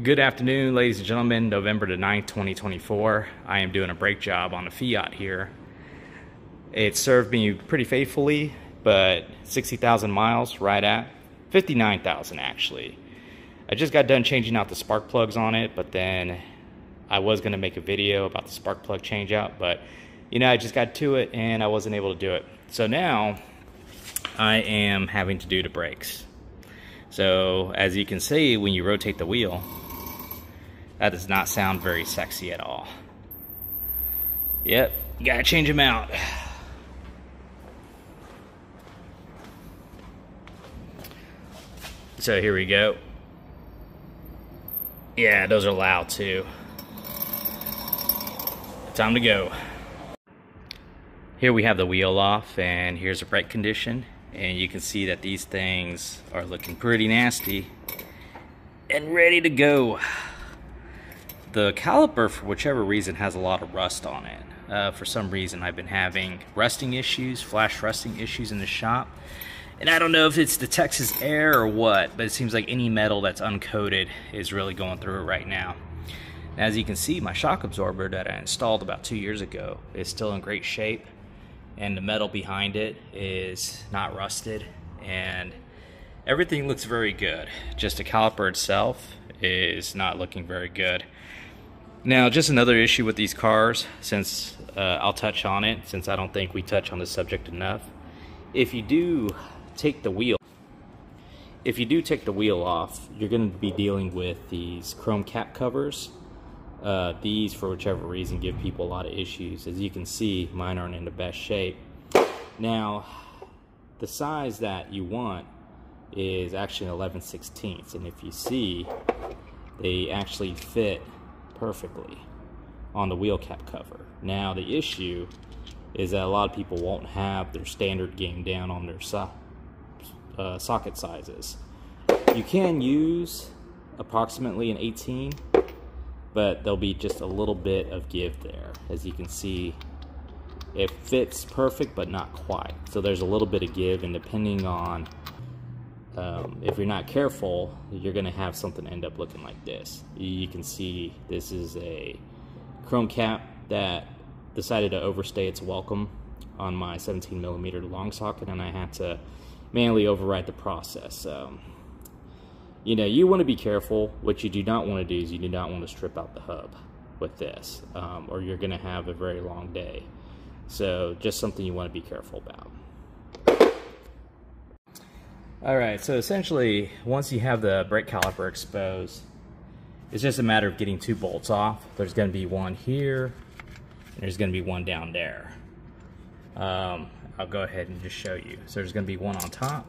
Good afternoon, ladies and gentlemen. November the 9th, 2024. I am doing a brake job on a Fiat here. It served me pretty faithfully, but 60,000 miles, right at 59,000 actually. I just got done changing out the spark plugs on it, but then I was going to make a video about the spark plug change out, but I just got to it and I wasn't able to do it. So now I am having to do the brakes. So as you can see, when you rotate the wheel, that does not sound very sexy at all. Yep, gotta change them out. So here we go. Yeah, those are loud too. Time to go. Here we have the wheel off, and here's the brake condition. And you can see that these things are looking pretty nasty and ready to go. The caliper, for whichever reason, has a lot of rust on it. For some reason, I've been having rusting issues, flash rusting issues in the shop. And I don't know if it's the Texas air or what, but it seems like any metal that's uncoated is really going through it right now. As you can see, my shock absorber that I installed about 2 years ago is still in great shape. And the metal behind it is not rusted. And everything looks very good. Just the caliper itself is not looking very good. Now, just another issue with these cars, since I'll touch on it, since I don't think we touch on the subject enough. If you do take the wheel off, you're going to be dealing with these chrome cap covers. These, for whichever reason, give people a lot of issues. As you can see, mine aren't in the best shape. Now, the size that you want is actually an 11/16, and if you see, they actually fit perfectly on the wheel cap cover. Now, the issue is that a lot of people won't have their standard game down on their socket sizes. You can use approximately an 18, but there'll be just a little bit of give there. As you can see, it fits perfect, but not quite. So there's a little bit of give, and depending on if you're not careful, you're gonna have something end up looking like this. You can see this is a chrome cap that decided to overstay its welcome on my 17mm long socket, and I had to manually override the process. You want to be careful. What you do not want to do is you do not want to strip out the hub with this, or you're going to have a very long day. So just something you want to be careful about. Alright, so essentially, once you have the brake caliper exposed, it's just a matter of getting two bolts off. There's going to be one here, and there's going to be one down there. I'll go ahead and just show you. So there's going to be one on top,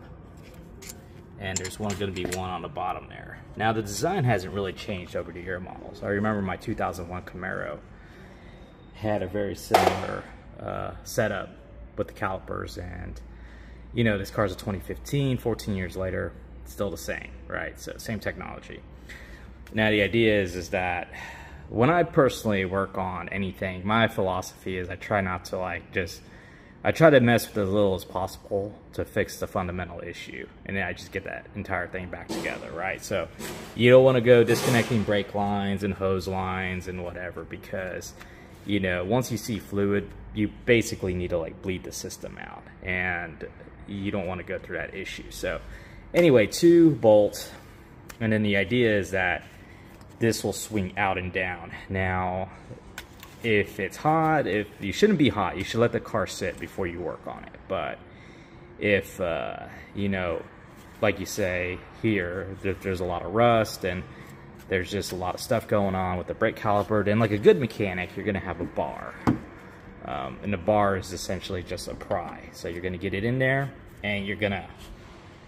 and there's going to be one on the bottom there. Now, the design hasn't really changed over the year models. I remember my 2001 Camaro had a very similar setup with the calipers, and this car's a 2015, 14 years later, still the same, right? So same technology. Now, the idea is that when I personally work on anything, my philosophy is I try not to I try to mess with as little as possible to fix the fundamental issue, and then I just get that entire thing back together, right? So you don't want to go disconnecting brake lines and hose lines and whatever, because once you see fluid, you basically need to bleed the system out, and you don't want to go through that issue. So anyway, two bolts, and then the idea is that this will swing out and down. Now, if it's hot, you shouldn't be hot, you should let the car sit before you work on it. But if like you say here, there's a lot of rust and there's just a lot of stuff going on with the brake caliper, then like a good mechanic, you're gonna have a bar. And the bar is essentially just a pry. So you're gonna get it in there and you're gonna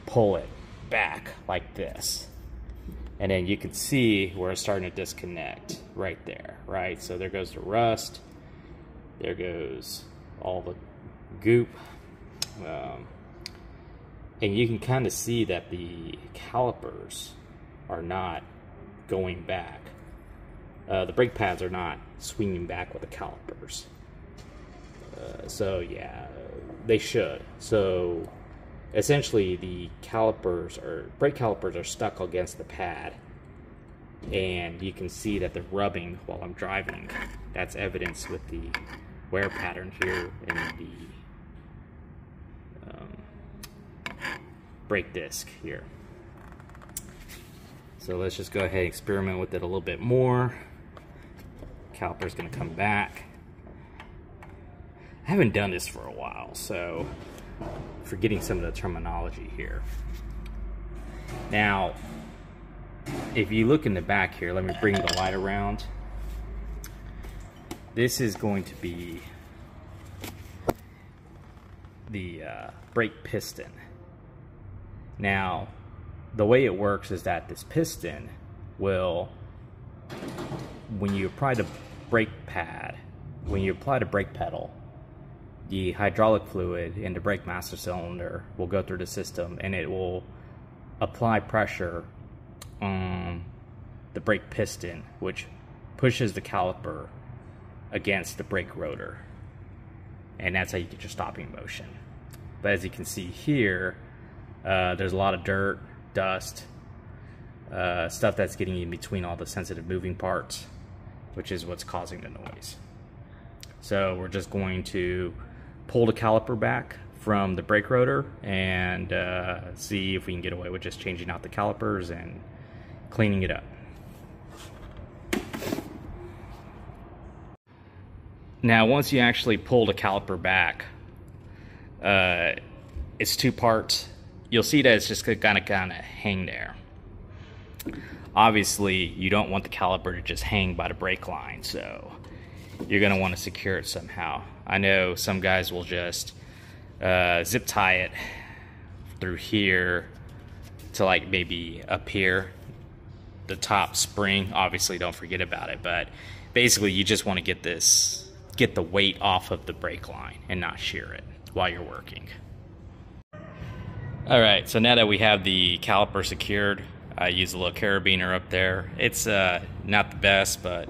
pull it back like this. And then you can see where it's starting to disconnect right there, right? So there goes the rust, there goes all the goop. And you can kind of see that the calipers are not going back. The brake pads are not swinging back with the calipers. So yeah, they should. So essentially the calipers, or brake calipers, are stuck against the pad and you can see that they're rubbing while I'm driving. That's evidence with the wear pattern here in the brake disc here. So let's just go ahead and experiment with it a little bit more. Caliper's gonna come back. I haven't done this for a while, so forgetting some of the terminology here. Now, if you look in the back here, let me bring the light around. This is going to be the brake piston. Now, the way it works is that this piston will, when you apply the brake pad, when you apply the brake pedal, the hydraulic fluid in the brake master cylinder will go through the system and it will apply pressure on the brake piston, which pushes the caliper against the brake rotor. And that's how you get your stopping motion. But as you can see here, there's a lot of dirt, dust, stuff that's getting in between all the sensitive moving parts, which is what's causing the noise. So we're just going to pull the caliper back from the brake rotor and see if we can get away with just changing out the calipers and cleaning it up. Now, once you actually pull the caliper back, it's two parts. You'll see that it's just gonna kind of hang there. Obviously, you don't want the caliper to just hang by the brake line, so you're gonna want to secure it somehow. I know some guys will just zip tie it through here to like maybe up here, the top spring. Obviously, don't forget about it, but basically you just want to get the weight off of the brake line and not shear it while you're working. All right, so now that we have the caliper secured, I use a little carabiner up there. It's not the best, but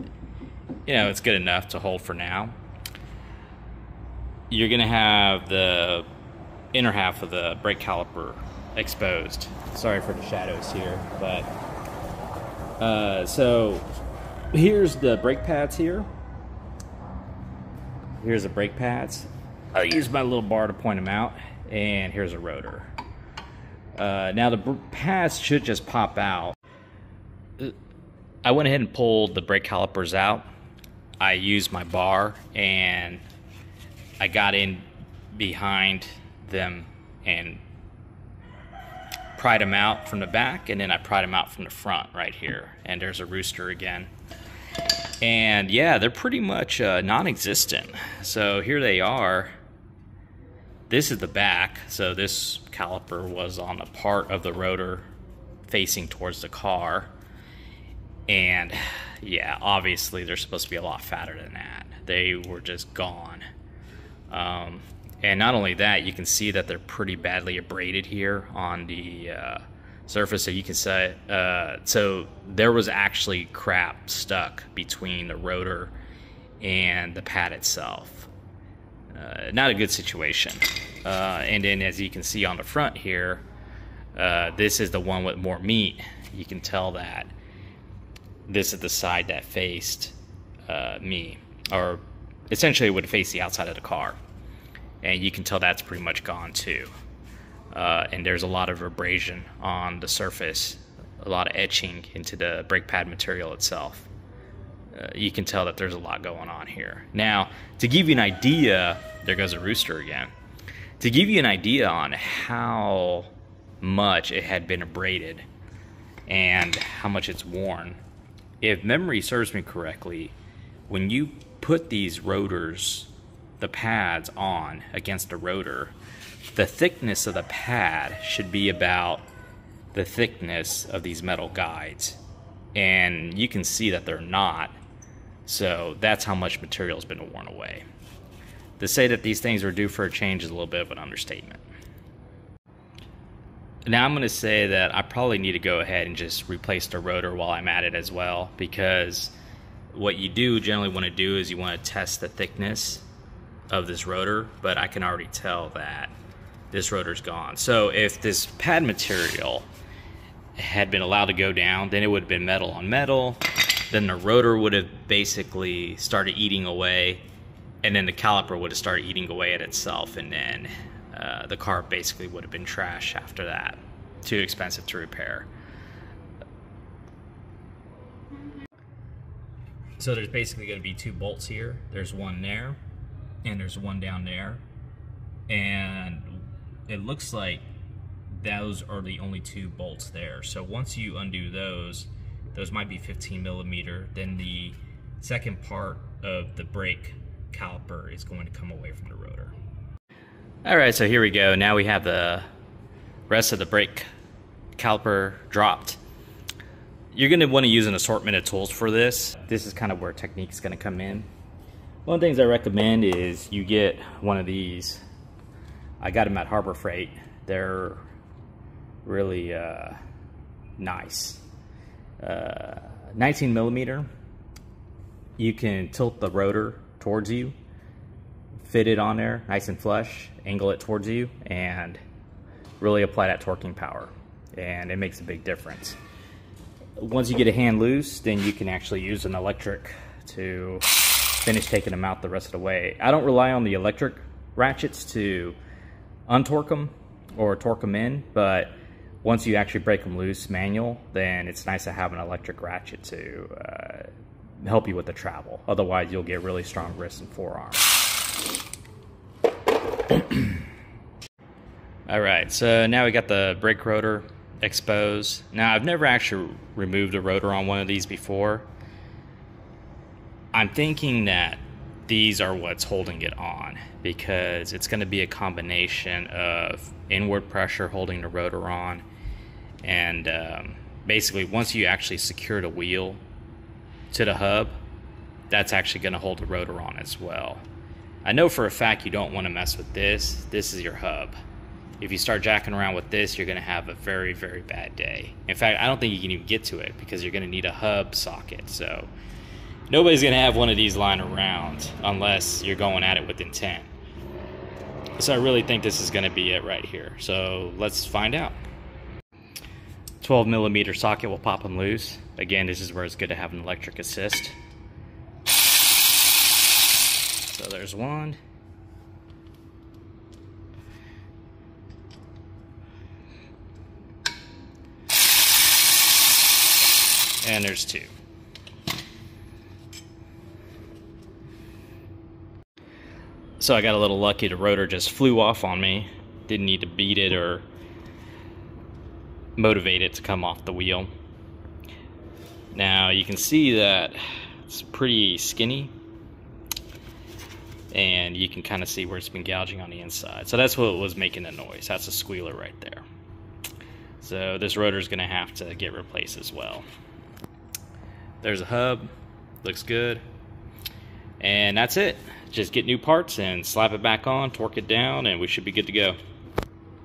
you know, it's good enough to hold for now. You're gonna have the inner half of the brake caliper exposed. Sorry for the shadows here, but so here's the brake pads here. Here's the brake pads. I'll use my little bar to point them out, and here's a rotor. Now the pads should just pop out. I went ahead and pulled the brake calipers out. I used my bar and I got in behind them and pried them out from the back, and then I pried them out from the front right here. And there's a rooster again. And yeah, they're pretty much non-existent. So here they are. This is the back, so this caliper was on the part of the rotor facing towards the car. And yeah, obviously they're supposed to be a lot fatter than that. They were just gone. And not only that, you can see that they're pretty badly abraded here on the surface. So you can say, so there was actually crap stuck between the rotor and the pad itself. Not a good situation. And then as you can see on the front here, this is the one with more meat. You can tell that this is the side that faced me, or essentially it would face the outside of the car. And you can tell that's pretty much gone too. And there's a lot of abrasion on the surface, a lot of etching into the brake pad material itself. You can tell that there's a lot going on here. Now, to give you an idea, there goes a rooster again. To give you an idea on how much it had been abraded and how much it's worn, if memory serves me correctly, when you put these rotors, the pads on against a rotor, the thickness of the pad should be about the thickness of these metal guides. And you can see that they're not. So that's how much material has been worn away. To say that these things are due for a change is a little bit of an understatement. Now I'm going to say that I probably need to go ahead and just replace the rotor while I'm at it as well, because what you do generally want to do is you want to test the thickness of this rotor, but I can already tell that this rotor's gone. So if this pad material had been allowed to go down, then it would have been metal on metal. Then the rotor would have basically started eating away, and then the caliper would have started eating away at itself, and then the car basically would have been trash after that. Too expensive to repair. So there's basically going to be 2 bolts here. There's one there, and there's one down there. And it looks like those are the only 2 bolts there. So once you undo those might be 15 millimeter, then the second part of the brake caliper is going to come away from the rotor. Alright, so here we go. Now we have the rest of the brake caliper dropped. You're going to want to use an assortment of tools for this. This is kind of where technique is going to come in. One of the things I recommend is you get one of these. I got them at Harbor Freight. They're really nice. 19 millimeter. You can tilt the rotor towards you, fit it on there nice and flush, angle it towards you, and really apply that torquing power. And it makes a big difference. Once you get a hand loose, then you can actually use an electric to finish taking them out the rest of the way. I don't rely on the electric ratchets to untorque them or torque them in, but once you actually break them loose manual, then it's nice to have an electric ratchet to help you with the travel. Otherwise, you'll get really strong wrists and forearms. All right, so now we got the brake rotor exposed. Now, I've never actually removed a rotor on one of these before. I'm thinking that these are what's holding it on, because it's going to be a combination of inward pressure holding the rotor on, and basically once you actually secure the wheel to the hub, that's actually going to hold the rotor on as well. I know for a fact you don't want to mess with this. This is your hub. If you start jacking around with this, you're going to have a very, very bad day. In fact, I don't think you can even get to it because you're going to need a hub socket. So nobody's going to have one of these lying around unless you're going at it with intent. So I really think this is going to be it right here. So let's find out. 12 millimeter socket will pop them loose. Again, this is where it's good to have an electric assist. So there's one. And there's 2. So I got a little lucky, the rotor just flew off on me. Didn't need to beat it or motivate it to come off the wheel. Now you can see that it's pretty skinny, and you can kind of see where it's been gouging on the inside. So that's what was making the noise. That's a squealer right there. So this rotor is going to have to get replaced as well. There's a hub, looks good, and that's it. Just get new parts and slap it back on, torque it down, and we should be good to go.